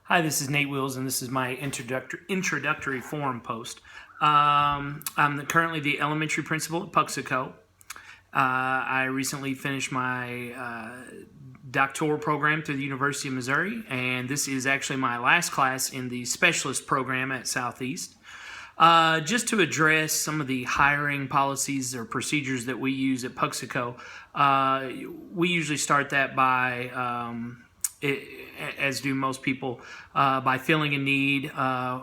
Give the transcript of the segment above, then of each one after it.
Hi, this is Nate Wills, and this is my introductory forum post. I'm currently the elementary principal at Puxico. I recently finished my doctoral program through the University of Missouri, and this is actually my last class in the specialist program at Southeast. Just to address some of the hiring policies or procedures that we use at Puxico, we usually start that by as do most people, by filling a need.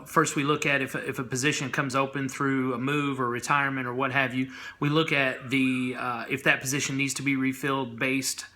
First, we look at if a position comes open through a move or retirement or what have you. We look at the if that position needs to be refilled based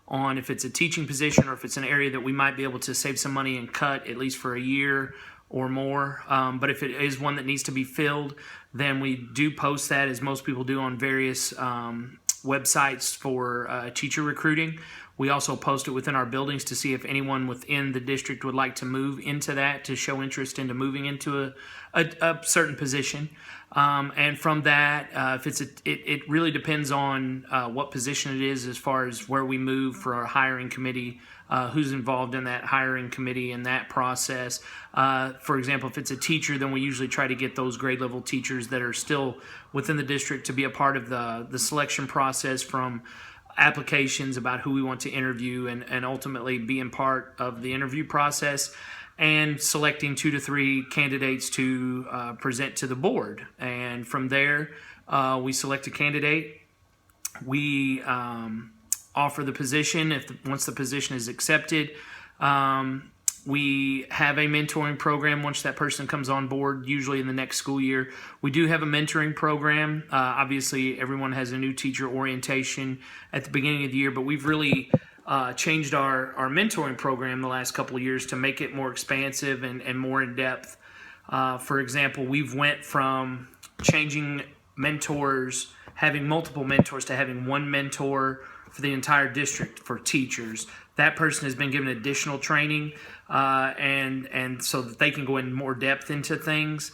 on if it's a teaching position or if it's an area that we might be able to save some money and cut at least for a year or more. But if it is one that needs to be filled, then we do post that, as most people do, on various websites for teacher recruiting. We also post it within our buildings to see if anyone within the district would like to move into that, to show interest into moving into a certain position. And from that, if it really depends on what position it is as far as where we move for our hiring committee, who's involved in that hiring committee and that process. For example, if it's a teacher, then we usually try to get those grade level teachers that are still within the district to be a part of the selection process, from applications about who we want to interview and ultimately being part of the interview process, and selecting 2 to 3 candidates to present to the board. And from there, we select a candidate. We offer the position. Once the position is accepted, we have a mentoring program once that person comes on board, usually in the next school year. We do have a mentoring program. Obviously, everyone has a new teacher orientation at the beginning of the year, but we've really changed our mentoring program the last couple of years to make it more expansive and more in-depth. For example, we've went from changing mentors, having multiple mentors, to having one mentor for the entire district for teachers. That person has been given additional training and so that they can go in more depth into things.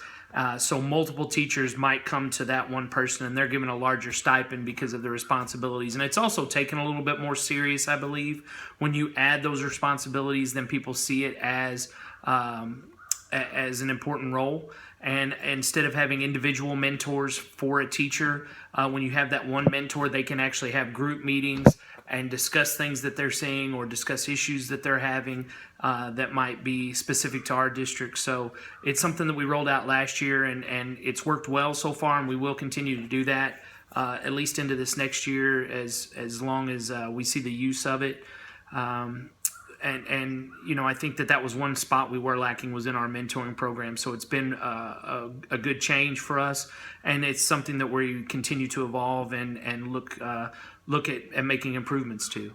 So multiple teachers might come to that one person, and they're given a larger stipend because of the responsibilities. And it's also taken a little bit more serious, I believe. When you add those responsibilities, then people see it as an important role. And instead of having individual mentors for a teacher, when you have that one mentor, they can actually have group meetings and discuss things that they're seeing or discuss issues that they're having that might be specific to our district. So it's something that we rolled out last year, and it's worked well so far, and we will continue to do that at least into this next year as long as we see the use of it. And you know, I think that was one spot we were lacking, was in our mentoring program. So it's been a good change for us, and it's something that we continue to evolve and look at making improvements to.